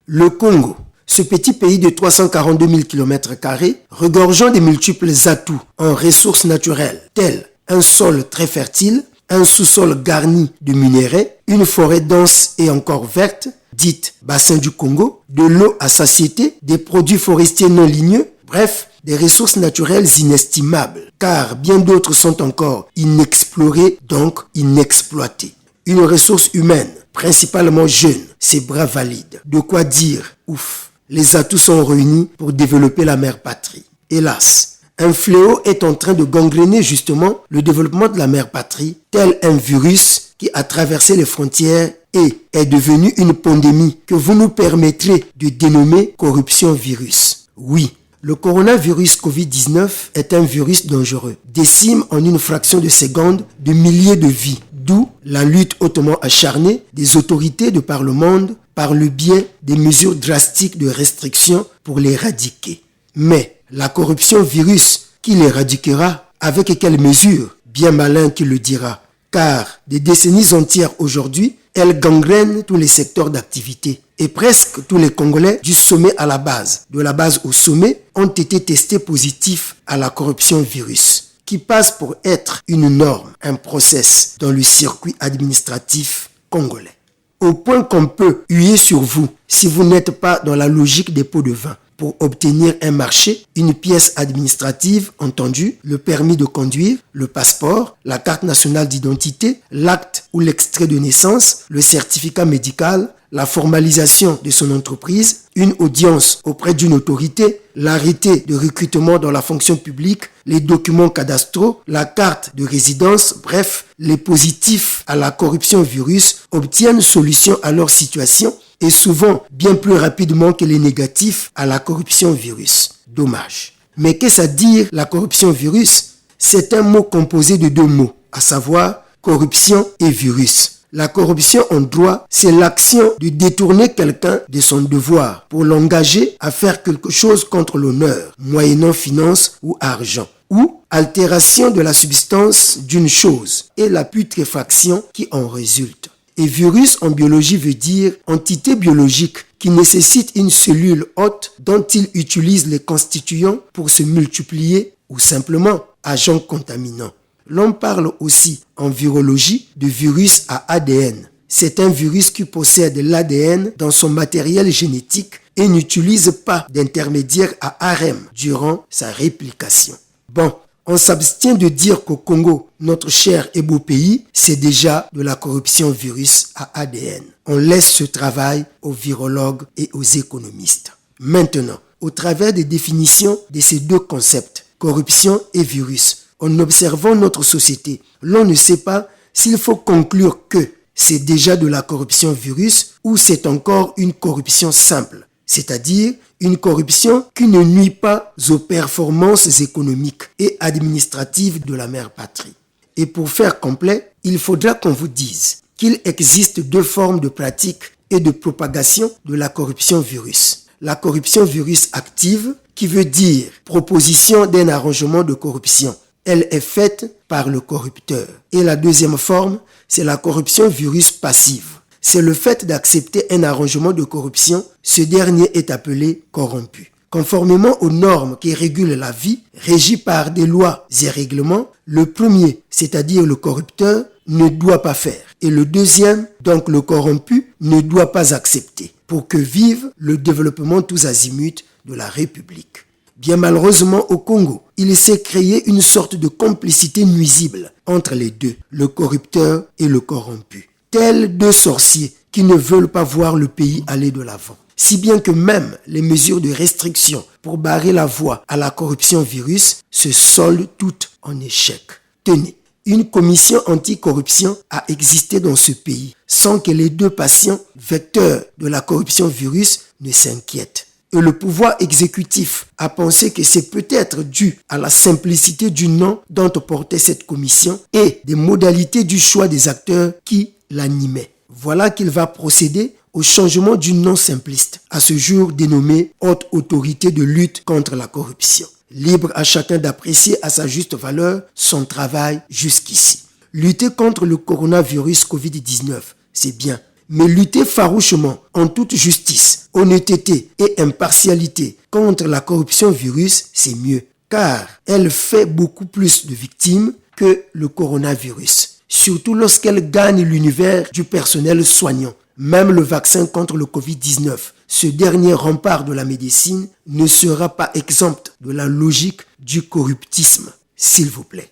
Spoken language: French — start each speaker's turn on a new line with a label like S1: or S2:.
S1: Le Congo, ce petit pays de 342 000 km², regorgeant des multiples atouts en ressources naturelles, tels un sol très fertile, un sous-sol garni de minerais, une forêt dense et encore verte, dite bassin du Congo, de l'eau à satiété, des produits forestiers non ligneux, bref, des ressources naturelles inestimables, car bien d'autres sont encore inexplorées, donc inexploitées. Une ressource humaine, principalement jeune, ses bras valides. De quoi dire, ouf, les atouts sont réunis pour développer la mère patrie. Hélas, un fléau est en train de gangréner justement le développement de la mère patrie, tel un virus qui a traversé les frontières et est devenu une pandémie que vous nous permettrez de dénommer corruption virus. Oui, le coronavirus Covid-19 est un virus dangereux, décime en une fraction de seconde de milliers de vies, d'où la lutte hautement acharnée des autorités de par le monde par le biais des mesures drastiques de restriction pour l'éradiquer. Mais la corruption virus, qui l'éradiquera, avec quelles mesures? Bien malin qui le dira, car des décennies entières aujourd'hui, elle gangrène tous les secteurs d'activité. Et presque tous les Congolais, du sommet à la base, de la base au sommet, ont été testés positifs à la corruption virus, qui passe pour être une norme, un process dans le circuit administratif congolais. Au point qu'on peut huer sur vous si vous n'êtes pas dans la logique des pots de vin pour obtenir un marché, une pièce administrative, entendu, le permis de conduire, le passeport, la carte nationale d'identité, l'acte ou l'extrait de naissance, le certificat médical, la formalisation de son entreprise, une audience auprès d'une autorité, l'arrêté de recrutement dans la fonction publique, les documents cadastraux, la carte de résidence, bref, les positifs à la corruption virus obtiennent solution à leur situation et souvent bien plus rapidement que les négatifs à la corruption virus. Dommage. Mais qu'est-ce à dire la corruption virus? C'est un mot composé de deux mots, à savoir corruption et virus. La corruption en droit, c'est l'action de détourner quelqu'un de son devoir pour l'engager à faire quelque chose contre l'honneur, moyennant finance ou argent, ou altération de la substance d'une chose et la putréfaction qui en résulte. Et virus en biologie veut dire entité biologique qui nécessite une cellule hôte dont il utilise les constituants pour se multiplier ou simplement agent contaminant. L'on parle aussi en virologie de virus à ADN. C'est un virus qui possède l'ADN dans son matériel génétique et n'utilise pas d'intermédiaire à ARN durant sa réplication. Bon, on s'abstient de dire qu'au Congo, notre cher et beau pays, c'est déjà de la corruption virus à ADN. On laisse ce travail aux virologues et aux économistes. Maintenant, au travers des définitions de ces deux concepts, corruption et virus, en observant notre société, l'on ne sait pas s'il faut conclure que c'est déjà de la corruption virus ou c'est encore une corruption simple, c'est-à-dire une corruption qui ne nuit pas aux performances économiques et administratives de la mère patrie. Et pour faire complet, il faudra qu'on vous dise qu'il existe deux formes de pratique et de propagation de la corruption virus. La corruption virus active, qui veut dire proposition d'un arrangement de corruption. Elle est faite par le corrupteur. Et la deuxième forme, c'est la corruption virus passive. C'est le fait d'accepter un arrangement de corruption. Ce dernier est appelé corrompu. Conformément aux normes qui régulent la vie, régies par des lois et règlements, le premier, c'est-à-dire le corrupteur, ne doit pas faire. Et le deuxième, donc le corrompu, ne doit pas accepter pour que vive le développement tous azimuts de la République. Bien malheureusement au Congo, il s'est créé une sorte de complicité nuisible entre les deux, le corrupteur et le corrompu. Tels deux sorciers qui ne veulent pas voir le pays aller de l'avant. Si bien que même les mesures de restriction pour barrer la voie à la corruption virus se soldent toutes en échec. Tenez, une commission anticorruption a existé dans ce pays sans que les deux patients vecteurs de la corruption virus ne s'inquiètent. Et le pouvoir exécutif a pensé que c'est peut-être dû à la simplicité du nom dont portait cette commission et des modalités du choix des acteurs qui l'animaient. Voilà qu'il va procéder au changement du nom simpliste, à ce jour dénommé Haute Autorité de lutte contre la corruption. Libre à chacun d'apprécier à sa juste valeur son travail jusqu'ici. Lutter contre le coronavirus Covid-19, c'est bien. Mais lutter farouchement, en toute justice, honnêteté et impartialité contre la corruption virus, c'est mieux. Car elle fait beaucoup plus de victimes que le coronavirus. Surtout lorsqu'elle gagne l'univers du personnel soignant. Même le vaccin contre le Covid-19, ce dernier rempart de la médecine, ne sera pas exempt de la logique du corruptisme. S'il vous plaît.